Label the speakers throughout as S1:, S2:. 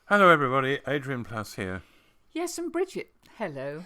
S1: Hello everybody, Adrian Plass here.
S2: Yes, and Bridget. Hello.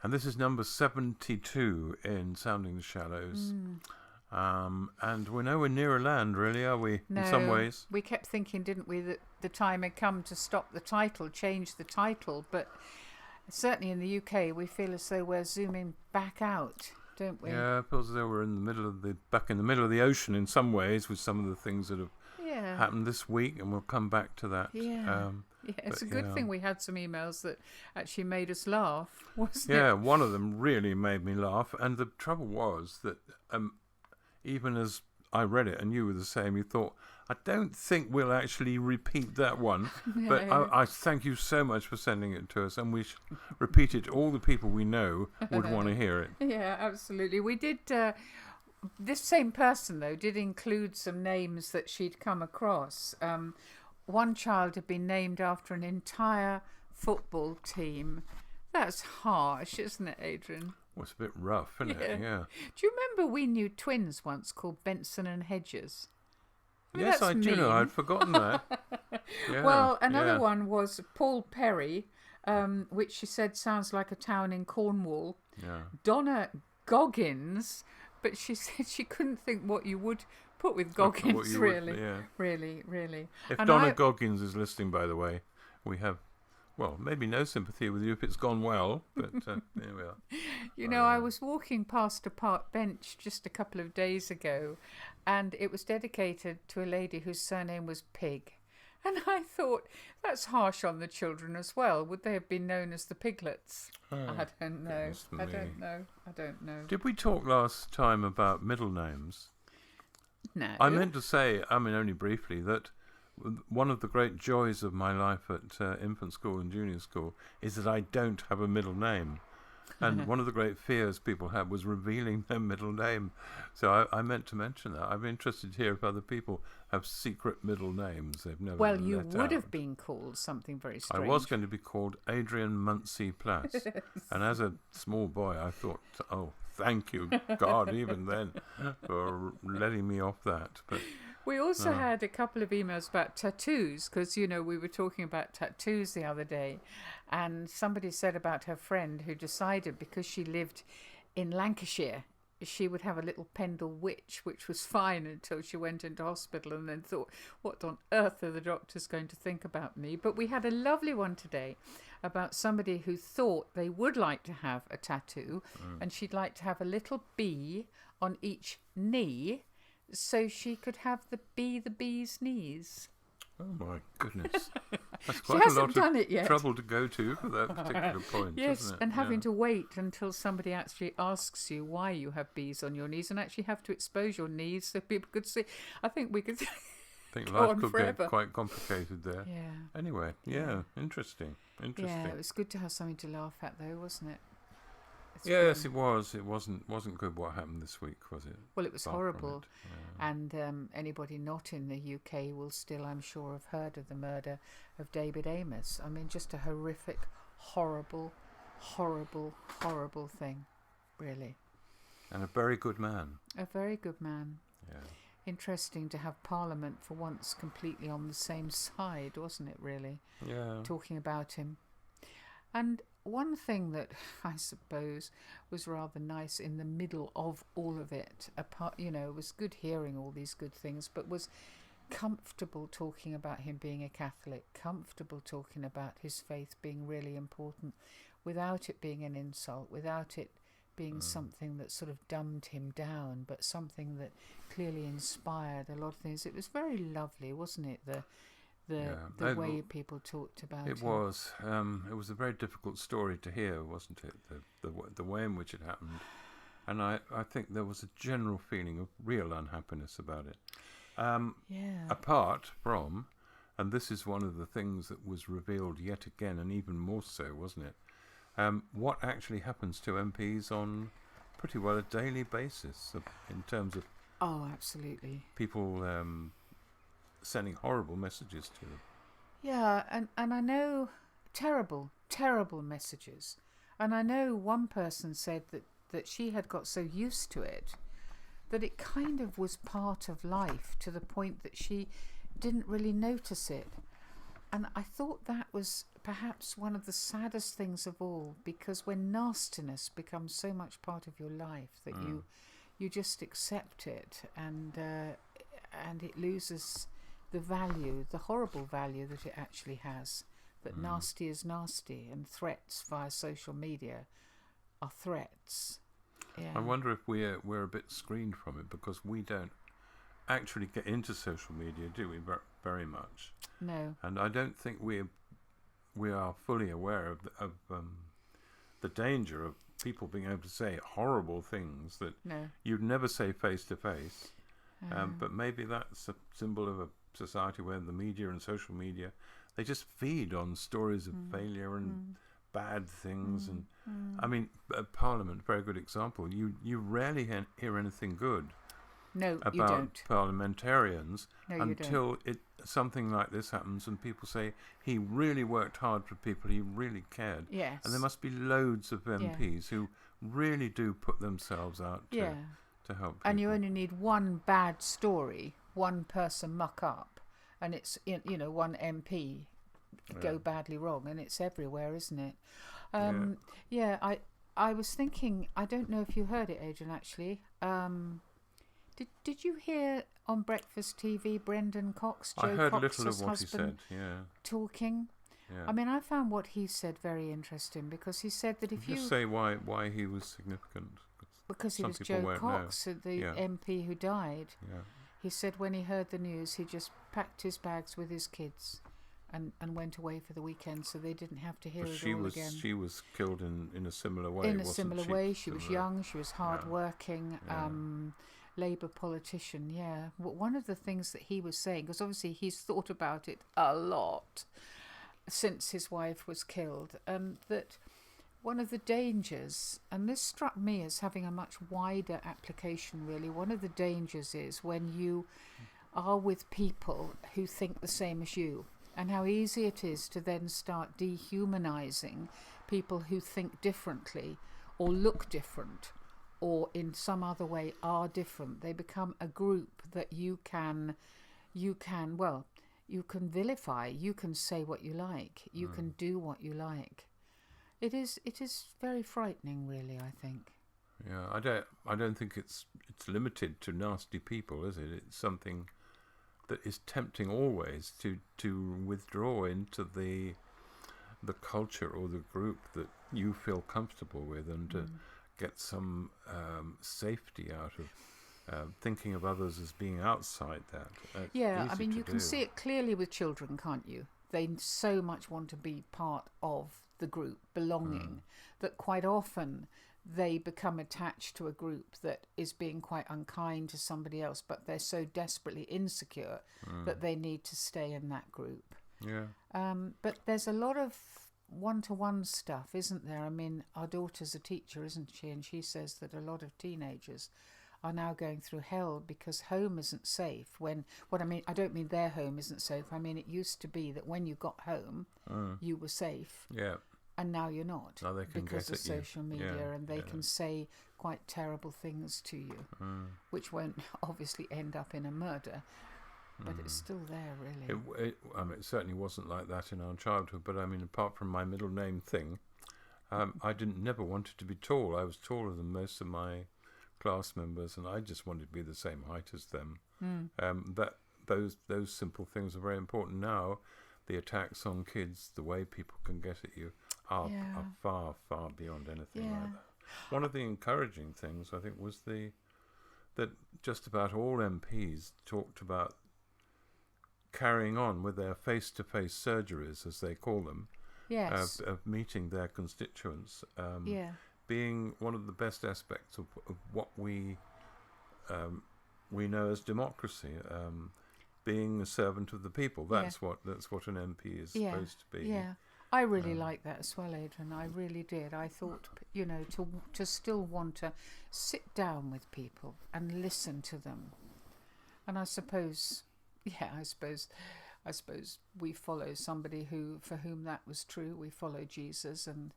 S1: And this is number 72 in Sounding the Shallows. And we know we're nearer land, really, are we,
S2: No,
S1: in some ways?
S2: we kept thinking, didn't we, that the time had come to stop the title, change the title. But certainly in the UK, we feel as though we're zooming back out, don't we?
S1: Yeah, it feels as though we're back in the middle of the ocean in some ways with some of the things that have happened this week, and we'll come back to that.
S2: It's a good thing we had some emails that actually made us laugh, wasn't it?
S1: Yeah, one of them really made me laugh, and the trouble was that even as I read it and you were the same, you thought, I don't think we'll actually repeat that one.
S2: No.
S1: But I thank you so much for sending it to us, and we repeat it to all the people we know would want to hear it.
S2: Yeah, absolutely. We did. This same person, though, did include some names that she'd come across. One child had been named after an entire football team. That's harsh, isn't it, Adrian?
S1: Well, it's a bit rough, isn't it? Yeah.
S2: Do you remember we knew twins once called Benson and Hedges?
S1: Yes, I do know. I'd forgotten that. Yeah,
S2: well, another one was Paul Perry, which she said sounds like a town in Cornwall.
S1: Yeah.
S2: Donna Goggins, but she said she couldn't think what you would put with Goggins, really. Really.
S1: If Donna Goggins is listening, by the way, we have, well, maybe no sympathy with you if it's gone well, but there we are.
S2: You know, I was walking past a park bench just a couple of days ago, and it was dedicated to a lady whose surname was Pig. And I thought, that's harsh on the children as well. Would they have been known as the Piglets? I don't know. I don't know.
S1: Did we talk last time about middle names?
S2: No.
S1: I meant to say, only briefly, that one of the great joys of my life at infant school and junior school is that I don't have a middle name. And one of the great fears people had was revealing their middle name. So I meant to mention that. I'm interested to hear if other people have secret middle names they've never
S2: Well, you
S1: let
S2: would
S1: out.
S2: have been called something very strange.
S1: I was going to be called Adrian Munsey Plass. And as a small boy, I thought, oh, thank you, God, even then, for letting me off that. But
S2: we also had a couple of emails about tattoos, because, you know, we were talking about tattoos the other day, and somebody said about her friend who decided because she lived in Lancashire, she would have a little Pendle witch, which was fine until she went into hospital and then thought, what on earth are the doctors going to think about me? But we had a lovely one today about somebody who thought they would like to have a tattoo, and she'd like to have a little bee on each knee, so she could have the bee's knees.
S1: oh my goodness, that's
S2: She
S1: quite a
S2: hasn't
S1: lot
S2: done
S1: of
S2: it yet.
S1: trouble to go to for that particular point,
S2: Yes,
S1: isn't it?
S2: and having to wait until somebody actually asks you why you have bees on your knees, and actually have to expose your knees so people could see. I think we could
S1: I think
S2: go
S1: life
S2: on
S1: could
S2: forever.
S1: get quite complicated there.
S2: Yeah.
S1: Anyway, interesting.
S2: Yeah, it was good to have something to laugh at, though, wasn't it? It's
S1: Yes,
S2: fun.
S1: it was. It wasn't good what happened this week, was it?
S2: Well, it was
S1: Far from
S2: horrible.
S1: it. Yeah.
S2: And anybody not in the UK will still, I'm sure, have heard of the murder of David Amos. I mean, just a horrific, horrible thing, really.
S1: And a very good man.
S2: A very good man.
S1: Yeah.
S2: Interesting to have Parliament for once completely on the same side, wasn't it, really?
S1: Yeah.
S2: Talking about him. And one thing that I suppose was rather nice in the middle of all of it, apart, you know, it was good hearing all these good things, but was comfortable talking about him being a Catholic, comfortable talking about his faith being really important, without it being an insult, without it being something that sort of dumbed him down, but something that clearly inspired a lot of things. It was very lovely, wasn't it? The way people talked about it.
S1: It was a very difficult story to hear, wasn't it? The way in which it happened. And I think there was a general feeling of real unhappiness about it. Apart from, and this is one of the things that was revealed yet again, and even more so, wasn't it? What actually happens to MPs on pretty well a daily basis in terms of
S2: absolutely.
S1: people sending horrible messages to them.
S2: Yeah, and I know terrible messages. And I know one person said that she had got so used to it that it kind of was part of life, to the point that she didn't really notice it. And I thought that was perhaps one of the saddest things of all, because when nastiness becomes so much part of your life that you just accept it, and it loses the value, the horrible value that it actually has. That nasty is nasty, and threats via social media are threats. Yeah.
S1: I wonder if we're a bit screened from it because we don't actually get into social media, do we? Very much.
S2: No.
S1: And I don't think we are fully aware of the danger of people being able to say horrible things that you'd never say face to face. But maybe that's a symbol of a society where the media and social media, they just feed on stories of failure and bad things. And I mean, Parliament, very good example. You rarely hear anything good
S2: about
S1: you don't. Parliamentarians until something like this happens and people say he really worked hard for people, he really cared.
S2: Yes.
S1: And there must be loads of MPs who really do put themselves out to help people.
S2: And you only need one bad story, one person muck up, and it's one MP go badly wrong, and it's everywhere, isn't it? I was thinking, I don't know if you heard it, Adrian, actually. Did you hear on Breakfast TV Brendan Cox,
S1: I heard
S2: Cox's
S1: little of what he
S2: husband,
S1: said,
S2: talking?
S1: Yeah.
S2: I mean, I found what he said very interesting, because he said that if
S1: Just say why he was significant.
S2: Because he was Joe Cox, the MP who died.
S1: Yeah.
S2: He said when he heard the news, he just packed his bags with his kids and went away for the weekend, so they didn't have to hear it all again.
S1: She was killed in a similar way.
S2: In a similar way. She was young, she was hard-working, Labour politician, One of the things that he was saying, because obviously he's thought about it a lot since his wife was killed, that one of the dangers, and this struck me as having a much wider application really, one of the dangers is when you are with people who think the same as you, and how easy it is to then start dehumanizing people who think differently or look different or in some other way are different. They become a group that you can vilify, you can say what you like, you can do what you like. It is very frightening, really, I think.
S1: Yeah, I don't think it's limited to nasty people, is it? It's something that is tempting always to withdraw into the culture or the group that you feel comfortable with, and to get some safety out of thinking of others as being outside that.
S2: I mean, you can see it clearly with children, can't you? They so much want to be part of the group, belonging, that quite often they become attached to a group that is being quite unkind to somebody else, but they're so desperately insecure that they need to stay in that group. But there's a lot of one-to-one stuff, isn't there? I mean, our daughter's a teacher, isn't she? And she says that a lot of teenagers are now going through hell because home isn't safe. I don't mean their home isn't safe. I mean, it used to be that when you got home, you were safe.
S1: Yeah.
S2: And now you're not,
S1: now they can
S2: because of social media, and they
S1: can
S2: say quite terrible things to you, which won't obviously end up in a murder, but it's still there, really.
S1: It certainly wasn't like that in our childhood, but I mean, apart from my middle name thing, I never wanted to be tall. I was taller than most of my class members, and I just wanted to be the same height as them. Those simple things are very important now. The attacks on kids, the way people can get at you, are far, far beyond anything like that. One of the encouraging things, I think, was that just about all MPs talked about carrying on with their face-to-face surgeries, as they call them, of meeting their constituents, being one of the best aspects of what we know as democracy. Being a servant of the people. That's what an MP is supposed to be.
S2: Yeah, I really like that as well, Adrian. I really did. I thought, to still want to sit down with people and listen to them. And I suppose we follow somebody for whom that was true. We follow Jesus, and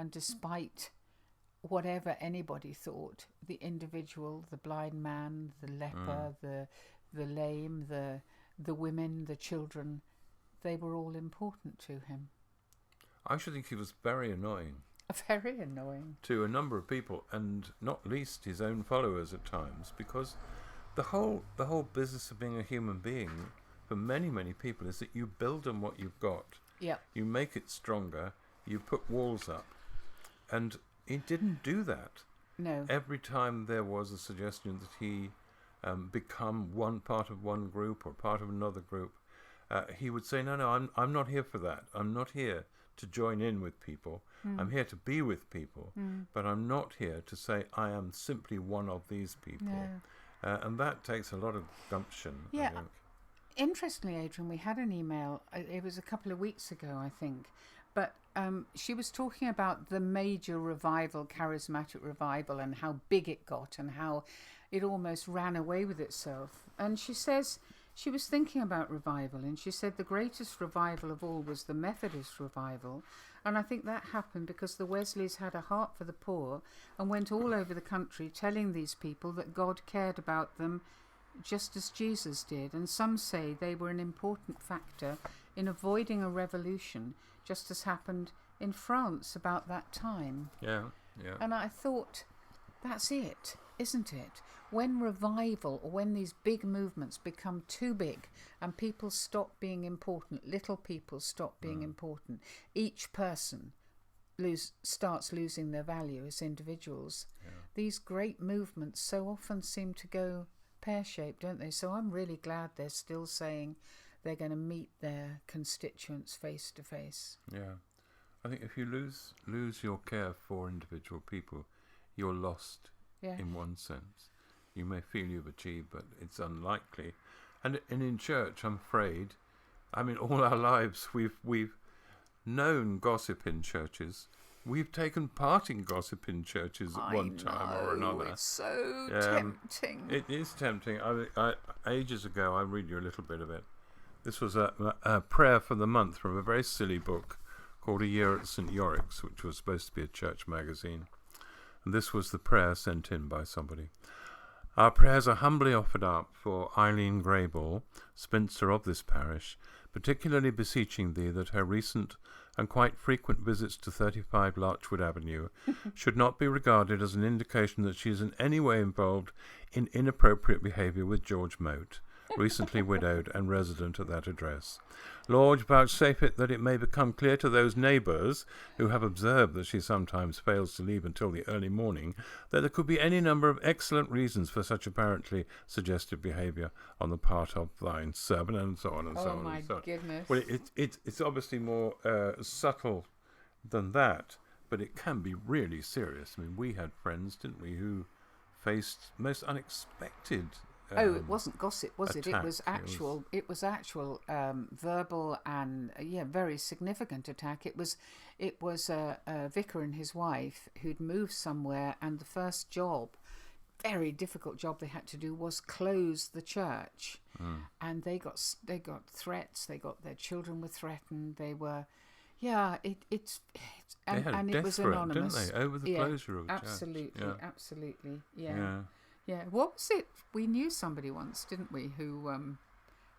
S2: despite whatever anybody thought, the individual, the blind man, the leper, the lame, the women, the children, they were all important to him.
S1: I should think he was very annoying.
S2: Very annoying.
S1: To a number of people, and not least his own followers at times, because the whole business of being a human being for many, many people is that you build on what you've got.
S2: Yeah.
S1: You make it stronger, you put walls up. And he didn't do that.
S2: No.
S1: Every time there was a suggestion that he become one part of one group or part of another group, he would say, no, I'm not here for that. I'm not here to join in with people. I'm here to be with people, but I'm not here to say I am simply one of these people.
S2: No.
S1: And that takes a lot of gumption,
S2: Yeah.
S1: I think.
S2: Interestingly, Adrian, we had an email, it was a couple of weeks ago, I think, but she was talking about the major revival, charismatic revival, and how big it got and how it almost ran away with itself. And she says she was thinking about revival, and she said the greatest revival of all was the Methodist revival. And I think that happened because the Wesleys had a heart for the poor and went all over the country telling these people that God cared about them just as Jesus did. And some say they were an important factor in avoiding a revolution, just as happened in France about that time.
S1: Yeah.
S2: And I thought, that's it, isn't it? When revival, or when these big movements become too big and people stop being important, little people stop being important, each person starts losing their value as individuals. Yeah. These great movements so often seem to go pear-shaped, don't they? So I'm really glad they're still saying they're going to meet their constituents face to face.
S1: Yeah. I think if you lose your care for individual people, you're lost in one sense. You may feel you've achieved, but it's unlikely. And in church, I'm afraid, I mean, all our lives we've known gossip in churches. We've taken part in gossip in churches at one time or another.
S2: It's so tempting.
S1: It is tempting. I ages ago, I'll read you a little bit of it. This was a prayer for the month from a very silly book called A Year at St. Yorick's, which was supposed to be a church magazine. And this was the prayer sent in by somebody. Our prayers are humbly offered up for Eileen Greyball, spinster of this parish, particularly beseeching thee that her recent and quite frequent visits to 35 Larchwood Avenue should not be regarded as an indication that she is in any way involved in inappropriate behaviour with George Moat, recently widowed and resident at that address. Lord, vouchsafe it that it may become clear to those neighbours who have observed that she sometimes fails to leave until the early morning, that there could be any number of excellent reasons for such apparently suggestive behaviour on the part of thine servant, and so on and so on.
S2: Oh my goodness.
S1: Well, it's obviously more subtle than that, but it can be really serious. I mean, we had friends, didn't we, who faced most unexpected
S2: it wasn't gossip, was it?
S1: attack.
S2: It was actual verbal and very significant attack. It was a vicar and his wife who'd moved somewhere, and the first job, very difficult job they had to do, was close the church. And they got threats. Their children were threatened. They were. Yeah, it was anonymous,
S1: didn't they? Over the closure of the
S2: absolutely,
S1: church.
S2: Absolutely, yeah. What was it? We knew somebody once, didn't we, who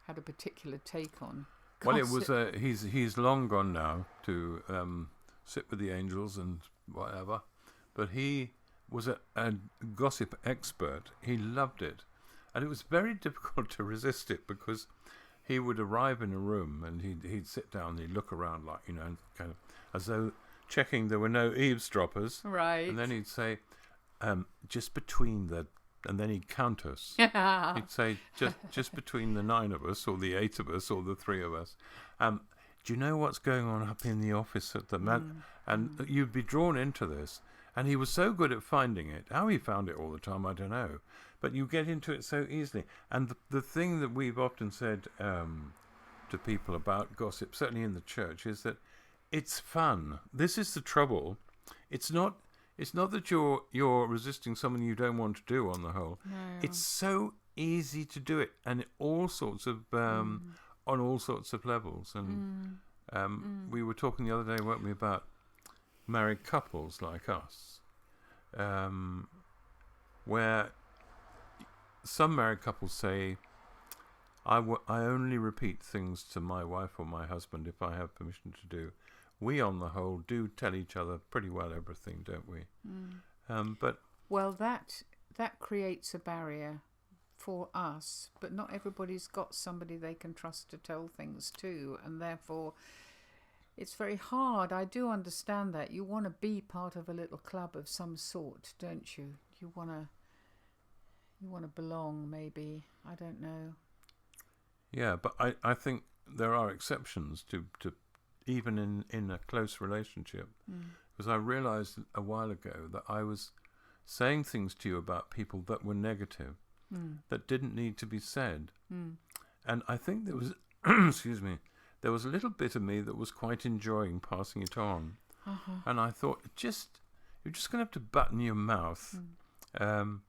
S2: had a particular take on gossip.
S1: Well, it was he's long gone now to sit with the angels and whatever, but he was a gossip expert. He loved it, and it was very difficult to resist it because he would arrive in a room and he'd sit down and he'd look around like, kind of as though checking there were no eavesdroppers.
S2: Right.
S1: And then he'd say, just between the... And then he'd count us. He'd say, just between the 9 of us or the 8 of us or the 3 of us. Do you know what's going on up in the office at the man? And you'd be drawn into this. And he was so good at finding it. How he found it all the time, I don't know. But you get into it so easily. And the thing that we've often said to people about gossip, certainly in the church, is that it's fun. This is the trouble. It's not that you're resisting something you don't want to do on the whole.
S2: No.
S1: It's so easy to do it, and all sorts of on all sorts of levels. And we were talking the other day, weren't we, about married couples like us, where some married couples say, I only repeat things to my wife or my husband if I have permission to do. We, on the whole, do tell each other pretty well everything, don't we? But
S2: well, that creates a barrier for us, but not everybody's got somebody they can trust to tell things to, and therefore it's very hard. I do understand that. You want to be part of a little club of some sort, don't you? You want to belong, maybe. I don't know.
S1: Yeah, but I think there are exceptions to even in a close relationship. Because I realised a while ago that I was saying things to you about people that were negative, that didn't need to be said. And I think there was, excuse me, there was a little bit of me that was quite enjoying passing it on. And I thought, you're just going to have to button your mouth and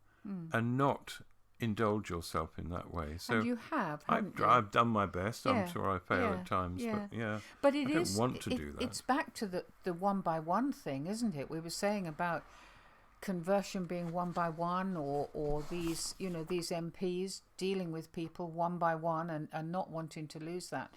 S1: not indulge yourself in that way. So
S2: and you have, haven't you?
S1: I've done my best.
S2: Yeah,
S1: I'm sure I fail at times, but I don't want to do that.
S2: It's back to the one by one thing, isn't it? We were saying about conversion being one by one, or these MPs dealing with people one by one and not wanting to lose that.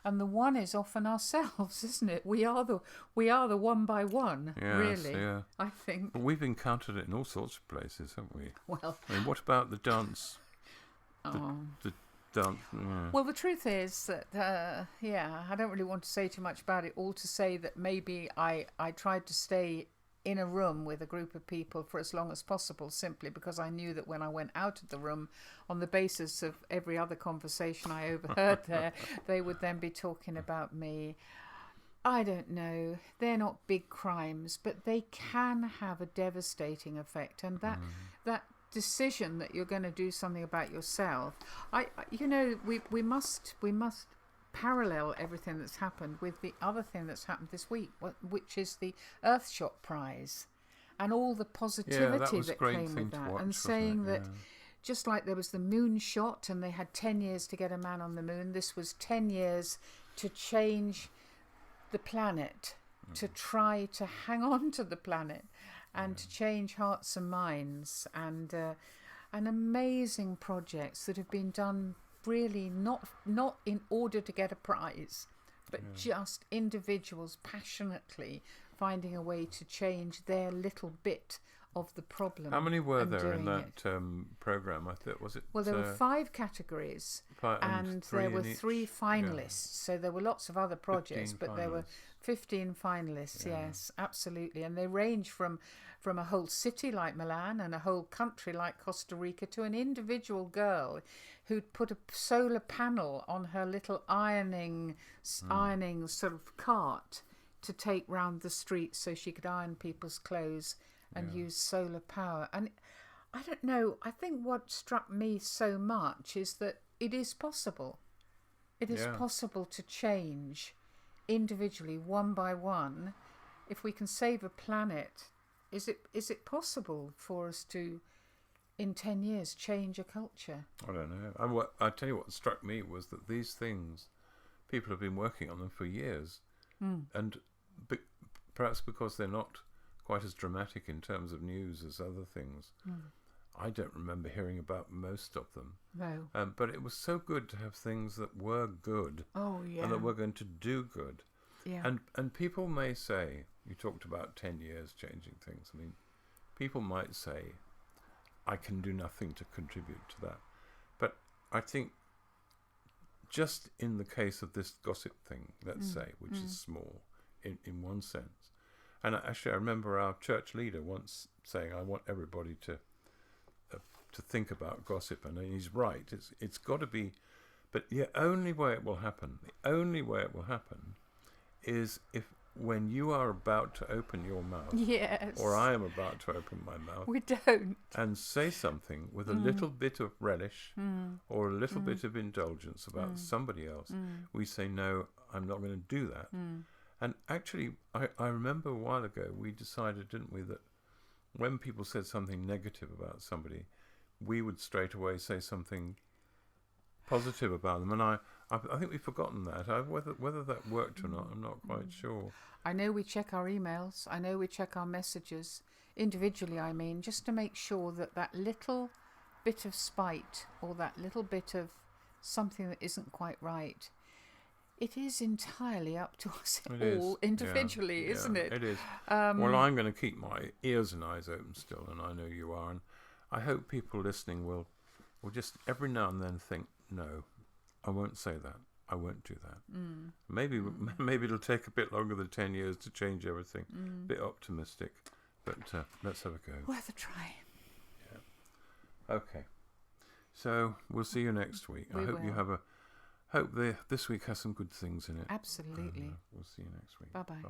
S2: And the one is often ourselves, isn't it? We are the one by one,
S1: yes,
S2: really.
S1: Yeah.
S2: I think.
S1: But we've encountered it in all sorts of places, haven't we?
S2: Well,
S1: I mean, what about the dance? The dance. Yeah.
S2: Well, the truth is that, I don't really want to say too much about it. All to say that maybe I tried to stay in a room with a group of people for as long as possible, simply because I knew that when I went out of the room, on the basis of every other conversation I overheard there, they would then be talking about me. I don't know. They're not big crimes, but they can have a devastating effect. And that decision that you're going to do something about yourself, we must parallel everything that's happened with the other thing that's happened this week, which is the Earthshot Prize and all the positivity that came with that, and saying that just like there was the moon shot and they had 10 years to get a man on the moon, this was 10 years to change the planet, to try to hang on to the planet and to change hearts and minds, and amazing projects that have been done really not in order to get a prize, but just individuals passionately finding a way to change their little bit of the problem.
S1: How many were there in that programme? I thought, was it?
S2: Well, there were 5 categories, and there were 3 finalists. So there were lots of other projects, but there were 15 finalists. Yes, absolutely, and they range from a whole city like Milan and a whole country like Costa Rica to an individual girl who'd put a solar panel on her little ironing sort of cart to take round the streets so she could iron people's clothes and use solar power. And I don't know, I think what struck me so much is that it is possible. It is possible to change individually, one by one. If we can save a planet, is it possible for us to, in 10 years, change a culture?
S1: I don't know. I tell you what struck me was that these things, people have been working on them for years, and perhaps because they're not quite as dramatic in terms of news as other things, I don't remember hearing about most of them.
S2: No.
S1: But it was so good to have things that were good, and that were going to do good.
S2: Yeah.
S1: And people may say, you talked about 10 years changing things. I mean, people might say, I can do nothing to contribute to that. But I think just in the case of this gossip thing, let's say, which is small in one sense. And actually, I remember our church leader once saying, I want everybody to think about gossip. And he's right. It's got to be, but the only way it will happen is when you are about to open your mouth, or I am about to open my mouth,
S2: we don't,
S1: and say something with a little bit of relish or a little bit of indulgence about somebody else, we say, no, I'm not going to do that. And actually, I remember a while ago, we decided, didn't we, that when people said something negative about somebody, we would straight away say something positive about them. And I think we've forgotten that. Whether that worked or not, I'm not quite sure.
S2: I know we check our emails. I know we check our messages individually, I mean, just to make sure that little bit of spite or that little bit of something that isn't quite right, it is entirely up to us
S1: It
S2: all
S1: is.
S2: individually, isn't it?
S1: It is. Well, I'm going to keep my ears and eyes open still, and I know you are, and I hope people listening will just every now and then think, no, I won't say that. I won't do that. Maybe it'll take a bit longer than 10 years to change everything. A bit optimistic, but let's have a go.
S2: Worth a try.
S1: Yeah. Okay. So we'll see you next week. I hope you have this week has some good things in it.
S2: Absolutely.
S1: We'll see you next week.
S2: Bye-bye.
S1: Bye.